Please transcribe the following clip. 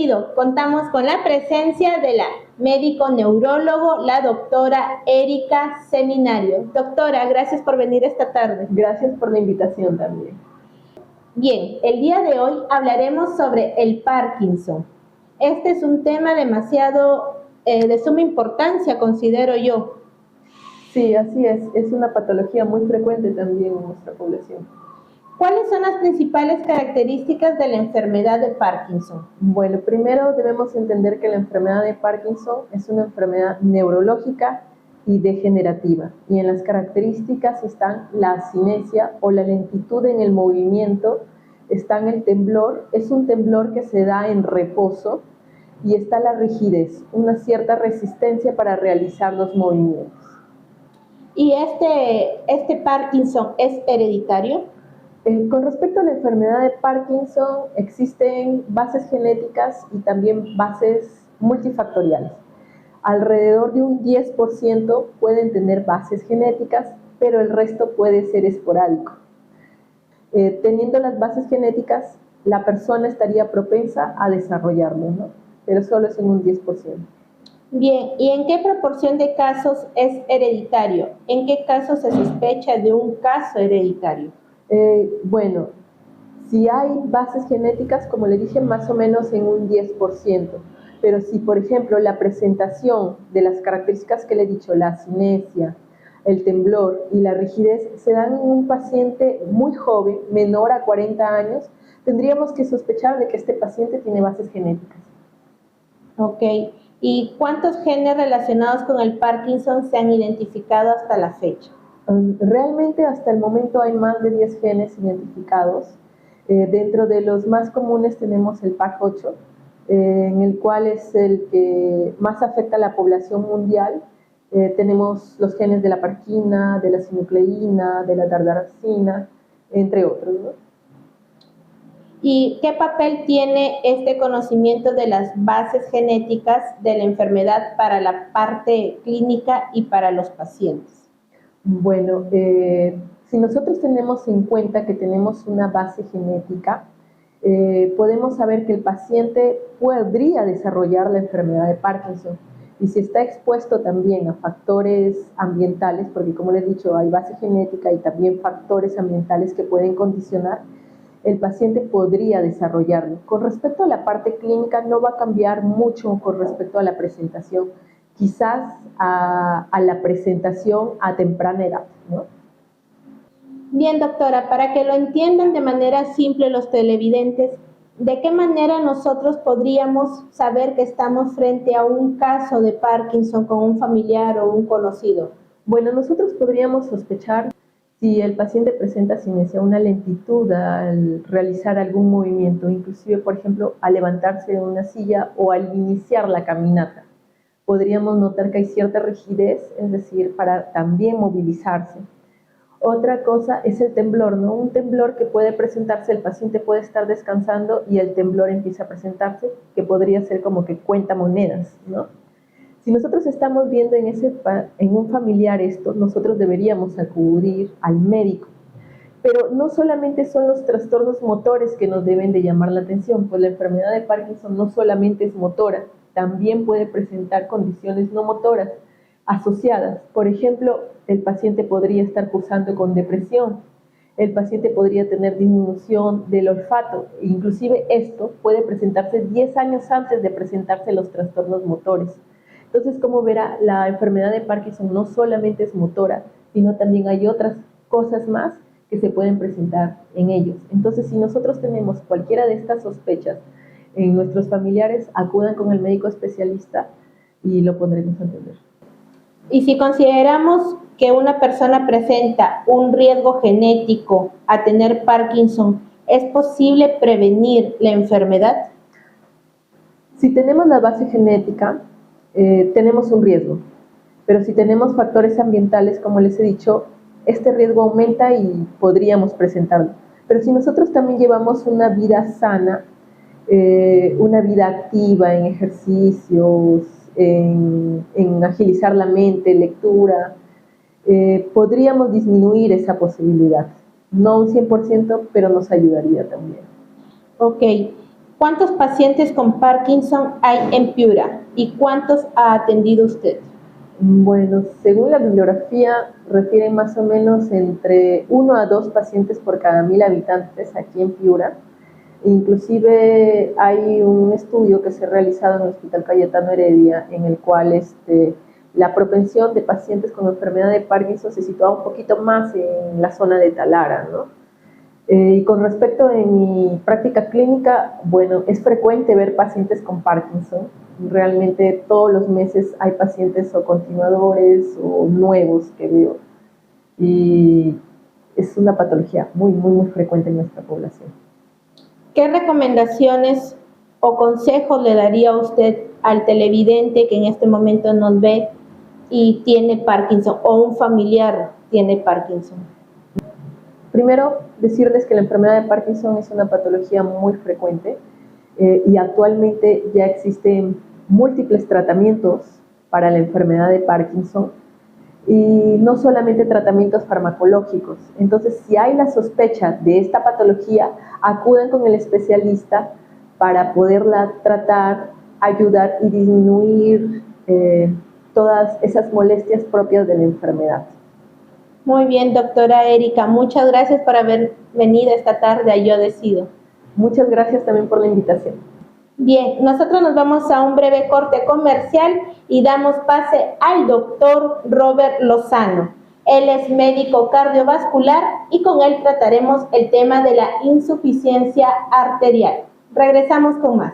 sentido, contamos con la presencia de la médico neurólogo, la doctora Erika Seminario. Doctora, gracias por venir esta tarde. Gracias por la invitación también. Bien, el día de hoy hablaremos sobre el Parkinson. Este es un tema demasiado de suma importancia, considero yo. Sí, así es una patología muy frecuente también en nuestra población. ¿Cuáles son las principales características de la enfermedad de Parkinson? Bueno, primero debemos entender que la enfermedad de Parkinson es una enfermedad neurológica y degenerativa. Y en las características están la asinesia o la lentitud en el movimiento, está el temblor, es un temblor que se da en reposo, y está la rigidez, una cierta resistencia para realizar los movimientos. ¿Y este Parkinson es hereditario? Con respecto a la enfermedad de Parkinson, existen bases genéticas y también bases multifactoriales. Alrededor de un 10% pueden tener bases genéticas, pero el resto puede ser esporádico. Teniendo las bases genéticas, la persona estaría propensa a desarrollarlo, ¿no? Pero solo es en un 10%. Bien, ¿y en qué proporción de casos es hereditario? ¿En qué casos se sospecha de un caso hereditario? Bueno, si hay bases genéticas, como le dije, más o menos en un 10%. Pero si, por ejemplo, la presentación de las características que le he dicho, la asinesia, el temblor y la rigidez, se dan en un paciente muy joven, menor a 40 años, tendríamos que sospechar de que este paciente tiene bases genéticas. Ok. ¿Y cuántos genes relacionados con el Parkinson se han identificado hasta la fecha? Realmente hasta el momento hay más de 10 genes identificados. Dentro de los más comunes tenemos el PAC8, en el cual es el que más afecta a la población mundial. Tenemos los genes de la parquina, de la sinucleína, de la tardaracina, entre otros, ¿no? ¿Y qué papel tiene este conocimiento de las bases genéticas de la enfermedad para la parte clínica y para los pacientes? Bueno, si nosotros tenemos en cuenta que tenemos una base genética, podemos saber que el paciente podría desarrollar la enfermedad de Parkinson. Y si está expuesto también a factores ambientales, porque como les he dicho, hay base genética y también factores ambientales que pueden condicionar, el paciente podría desarrollarlo. Con respecto a la parte clínica, no va a cambiar mucho con respecto a la presentación, quizás a la presentación a temprana edad, ¿no? Bien, doctora, para que lo entiendan de manera simple los televidentes, ¿de qué manera nosotros podríamos saber que estamos frente a un caso de Parkinson con un familiar o un conocido? Bueno, nosotros podríamos sospechar si el paciente presenta asinesia, una lentitud al realizar algún movimiento, inclusive, por ejemplo, al levantarse de una silla o al iniciar la caminata. Podríamos notar que hay cierta rigidez, es decir, para también movilizarse. Otra cosa es el temblor, ¿no? Un temblor que puede presentarse, el paciente puede estar descansando y el temblor empieza a presentarse, que podría ser como que cuenta monedas, ¿no? Si nosotros estamos viendo en un familiar esto, nosotros deberíamos acudir al médico. Pero no solamente son los trastornos motores que nos deben de llamar la atención, pues la enfermedad de Parkinson no solamente es motora, también puede presentar condiciones no motoras asociadas. Por ejemplo, el paciente podría estar cursando con depresión, el paciente podría tener disminución del olfato, inclusive esto puede presentarse 10 años antes de presentarse los trastornos motores. Entonces, como verá, la enfermedad de Parkinson no solamente es motora, sino también hay otras cosas más que se pueden presentar en ellos. Entonces, si nosotros tenemos cualquiera de estas sospechas en nuestros familiares, acudan con el médico especialista y lo pondremos a entender. Y si consideramos que una persona presenta un riesgo genético a tener Parkinson, ¿es posible prevenir la enfermedad? Si tenemos la base genética, tenemos un riesgo, pero si tenemos factores ambientales, como les he dicho, este riesgo aumenta y podríamos presentarlo. Pero si nosotros también llevamos una vida sana, una vida activa en ejercicios, en agilizar la mente, lectura, podríamos disminuir esa posibilidad. No un 100%, pero nos ayudaría también. Ok. ¿Cuántos pacientes con Parkinson hay en Piura y cuántos ha atendido usted? Bueno, según la bibliografía, refieren más o menos entre 1 a 2 pacientes por cada 1000 habitantes aquí en Piura. Inclusive hay un estudio que se ha realizado en el Hospital Cayetano Heredia, en el cual la propensión de pacientes con enfermedad de Parkinson se situaba un poquito más en la zona de Talara, ¿no? Y con respecto de mi práctica clínica, bueno, es frecuente ver pacientes con Parkinson. Realmente todos los meses hay pacientes o continuadores o nuevos que veo. Y es una patología muy frecuente en nuestra población. ¿Qué recomendaciones o consejos le daría usted al televidente que en este momento nos ve y tiene Parkinson o un familiar tiene Parkinson? Primero, decirles que la enfermedad de Parkinson es una patología muy frecuente y actualmente ya existen múltiples tratamientos para la enfermedad de Parkinson y no solamente tratamientos farmacológicos. Entonces, si hay la sospecha de esta patología, acudan con el especialista para poderla tratar, ayudar y disminuir todas esas molestias propias de la enfermedad. Muy bien, doctora Erika, muchas gracias por haber venido esta tarde a Yo Decido. Muchas gracias también por la invitación. Bien, nosotros nos vamos a un breve corte comercial y damos pase al doctor Robert Lozano. Él es médico cardiovascular y con él trataremos el tema de la insuficiencia arterial. Regresamos con más.